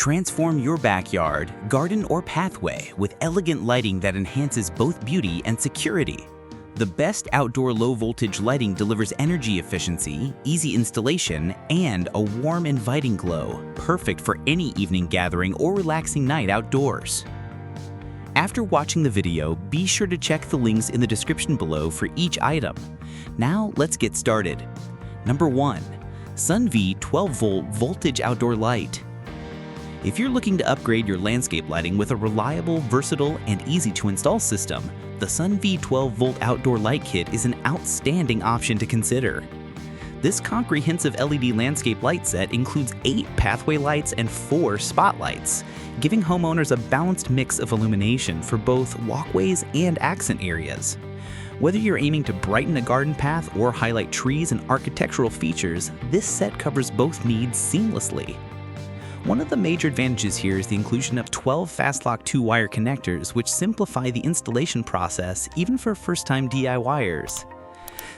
Transform your backyard, garden, or pathway with elegant lighting that enhances both beauty and security. The best outdoor low-voltage lighting delivers energy efficiency, easy installation, and a warm, inviting glow, perfect for any evening gathering or relaxing night outdoors. After watching the video, be sure to check the links in the description below for each item. Now let's get started. Number 1. Sunvie 12-volt voltage outdoor light. If you're looking to upgrade your landscape lighting with a reliable, versatile, and easy-to-install system, the Sunvie 12-volt outdoor light kit is an outstanding option to consider. This comprehensive LED landscape light set includes 8 pathway lights and 4 spotlights, giving homeowners a balanced mix of illumination for both walkways and accent areas. Whether you're aiming to brighten a garden path or highlight trees and architectural features, this set covers both needs seamlessly. One of the major advantages here is the inclusion of 12 fast-lock 2-wire connectors, which simplify the installation process even for first-time DIYers.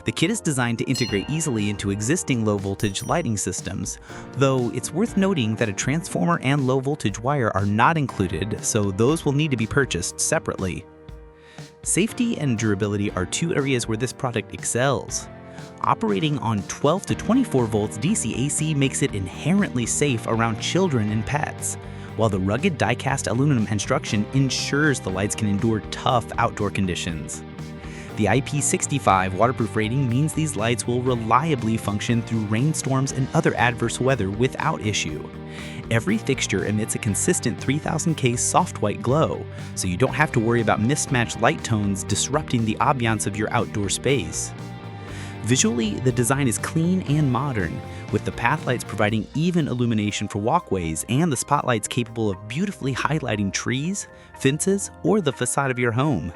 The kit is designed to integrate easily into existing low-voltage lighting systems, though it's worth noting that a transformer and low-voltage wire are not included, so those will need to be purchased separately. Safety and durability are 2 areas where this product excels. Operating on 12 to 24 volts DC AC makes it inherently safe around children and pets, while the rugged die-cast aluminum construction ensures the lights can endure tough outdoor conditions. The IP65 waterproof rating means these lights will reliably function through rainstorms and other adverse weather without issue. Every fixture emits a consistent 3000K soft white glow, so you don't have to worry about mismatched light tones disrupting the ambiance of your outdoor space. Visually, the design is clean and modern, with the path lights providing even illumination for walkways and the spotlights capable of beautifully highlighting trees, fences, or the facade of your home.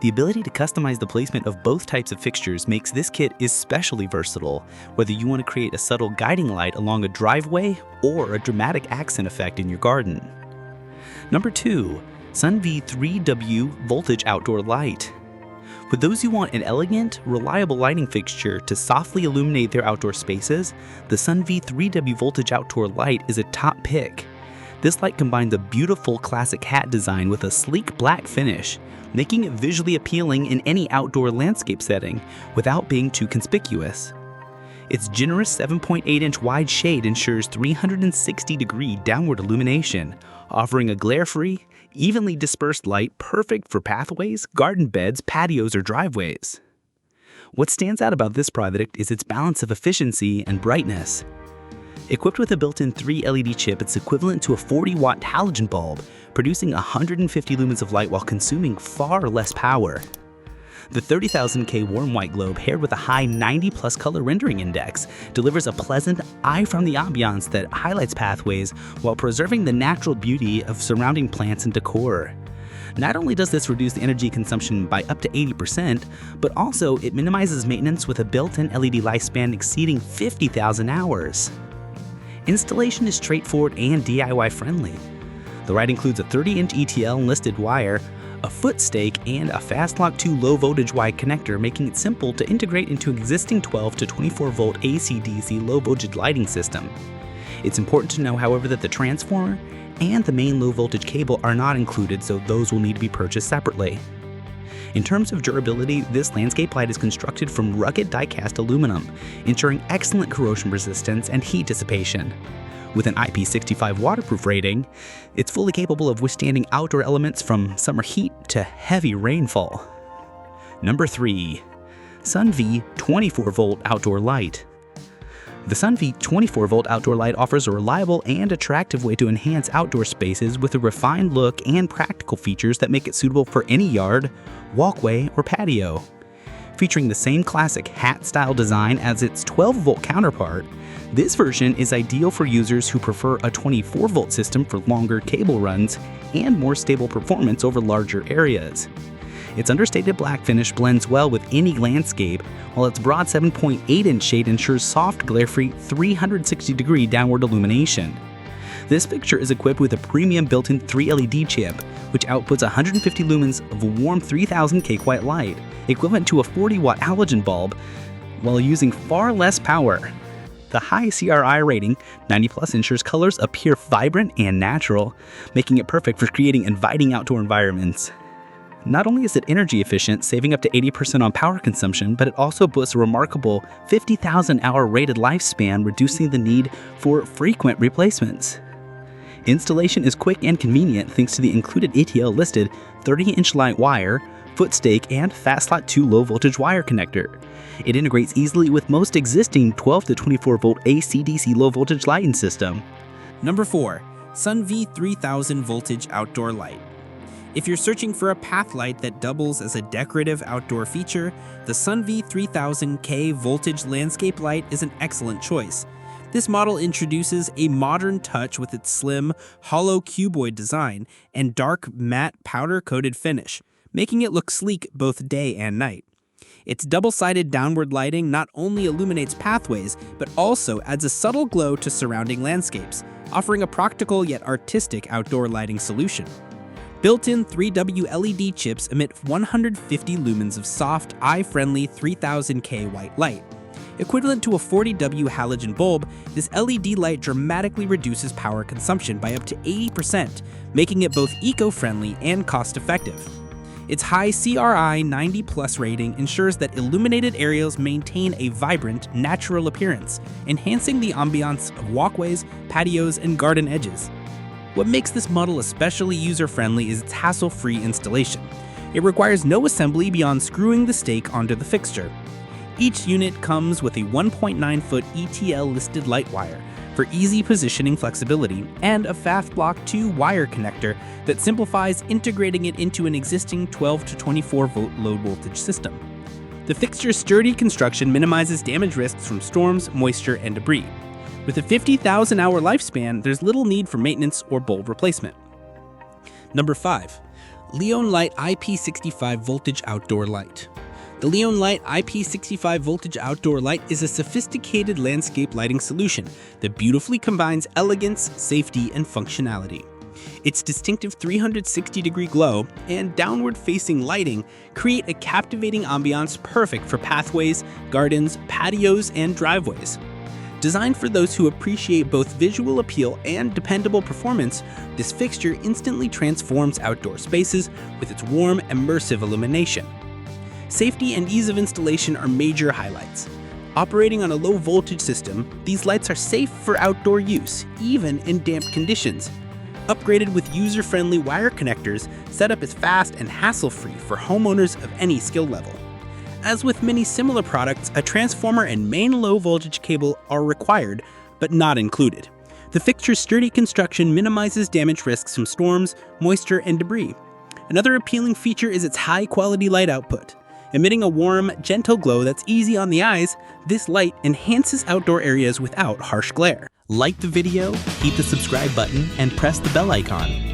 The ability to customize the placement of both types of fixtures makes this kit especially versatile, whether you want to create a subtle guiding light along a driveway or a dramatic accent effect in your garden. Number 2. Sunvie 3W voltage outdoor light. For those who want an elegant, reliable lighting fixture to softly illuminate their outdoor spaces, the Sunvie 3W voltage outdoor light is a top pick. This light combines a beautiful classic hat design with a sleek black finish, making it visually appealing in any outdoor landscape setting without being too conspicuous. Its generous 7.8-inch wide shade ensures 360-degree downward illumination, offering a glare-free, evenly dispersed light perfect for pathways, garden beds, patios, or driveways. What stands out about this product is its balance of efficiency and brightness. Equipped with a built-in 3 LED chip, it's equivalent to a 40-watt halogen bulb, producing 150 lumens of light while consuming far less power. The 30,000K warm white globe, paired with a high 90+ color rendering index, delivers a pleasant, eye-friendly ambiance that highlights pathways while preserving the natural beauty of surrounding plants and decor. Not only does this reduce the energy consumption by up to 80%, but also it minimizes maintenance with a built-in LED lifespan exceeding 50,000 hours. Installation is straightforward and DIY friendly. The light includes a 30-inch ETL enlisted wire, a foot stake, and a fast-lock 2 low-voltage wide connector, making it simple to integrate into existing 12 to 24-volt AC/DC low-voltage lighting system. It's important to know, however, that the transformer and the main low-voltage cable are not included, so those will need to be purchased separately. In terms of durability, this landscape light is constructed from rugged die-cast aluminum, ensuring excellent corrosion resistance and heat dissipation. With an IP65 waterproof rating, it's fully capable of withstanding outdoor elements from summer heat to heavy rainfall. Number 3. Sunvie 24-volt outdoor light. The Sunvie 24-volt outdoor light offers a reliable and attractive way to enhance outdoor spaces with a refined look and practical features that make it suitable for any yard, walkway, or patio. Featuring the same classic hat-style design as its 12-volt counterpart, this version is ideal for users who prefer a 24-volt system for longer cable runs and more stable performance over larger areas. Its understated black finish blends well with any landscape, while its broad 7.8-inch shade ensures soft, glare-free, 360-degree downward illumination. This fixture is equipped with a premium built-in 3 LED chip, which outputs 150 lumens of a warm 3000K white light, equivalent to a 40-watt halogen bulb, while using far less power. The high CRI rating, 90+, ensures colors appear vibrant and natural, making it perfect for creating inviting outdoor environments. Not only is it energy efficient, saving up to 80% on power consumption, but it also boasts a remarkable 50,000-hour rated lifespan, reducing the need for frequent replacements. Installation is quick and convenient thanks to the included ETL-listed 30-inch light wire, foot stake, and fast slot 2 low-voltage wire connector. It integrates easily with most existing 12 to 24-volt AC/DC low-voltage lighting system. Number 4. Sunvie 3000 Voltage Outdoor Light. If you're searching for a path light that doubles as a decorative outdoor feature, the Sunvie 3000K Voltage Landscape Light is an excellent choice. This model introduces a modern touch with its slim, hollow cuboid design and dark, matte, powder-coated finish, making it look sleek both day and night. Its double-sided downward lighting not only illuminates pathways, but also adds a subtle glow to surrounding landscapes, offering a practical yet artistic outdoor lighting solution. Built-in 3W LED chips emit 150 lumens of soft, eye-friendly 3000K white light. Equivalent to a 40W halogen bulb, this LED light dramatically reduces power consumption by up to 80%, making it both eco-friendly and cost-effective. Its high CRI 90+ rating ensures that illuminated areas maintain a vibrant, natural appearance, enhancing the ambiance of walkways, patios, and garden edges. What makes this model especially user-friendly is its hassle-free installation. It requires no assembly beyond screwing the stake onto the fixture. Each unit comes with a 1.9-foot ETL-listed light wire for easy positioning flexibility and a fast block 2 wire connector that simplifies integrating it into an existing 12 to 24-volt low-voltage system. The fixture's sturdy construction minimizes damage risks from storms, moisture, and debris. With a 50,000-hour lifespan, there's little need for maintenance or bulb replacement. Number 5. Leonlite IP65 Voltage Outdoor Light. The Leonlite IP65 Voltage Outdoor Light is a sophisticated landscape lighting solution that beautifully combines elegance, safety, and functionality. Its distinctive 360-degree glow and downward-facing lighting create a captivating ambiance perfect for pathways, gardens, patios, and driveways. Designed for those who appreciate both visual appeal and dependable performance, this fixture instantly transforms outdoor spaces with its warm, immersive illumination. Safety and ease of installation are major highlights. Operating on a low-voltage system, these lights are safe for outdoor use, even in damp conditions. Upgraded with user-friendly wire connectors, setup is fast and hassle-free for homeowners of any skill level. As with many similar products, a transformer and main low-voltage cable are required, but not included. The fixture's sturdy construction minimizes damage risks from storms, moisture, and debris. Another appealing feature is its high-quality light output. Emitting a warm, gentle glow that's easy on the eyes, this light enhances outdoor areas without harsh glare. Like the video, hit the subscribe button, and press the bell icon.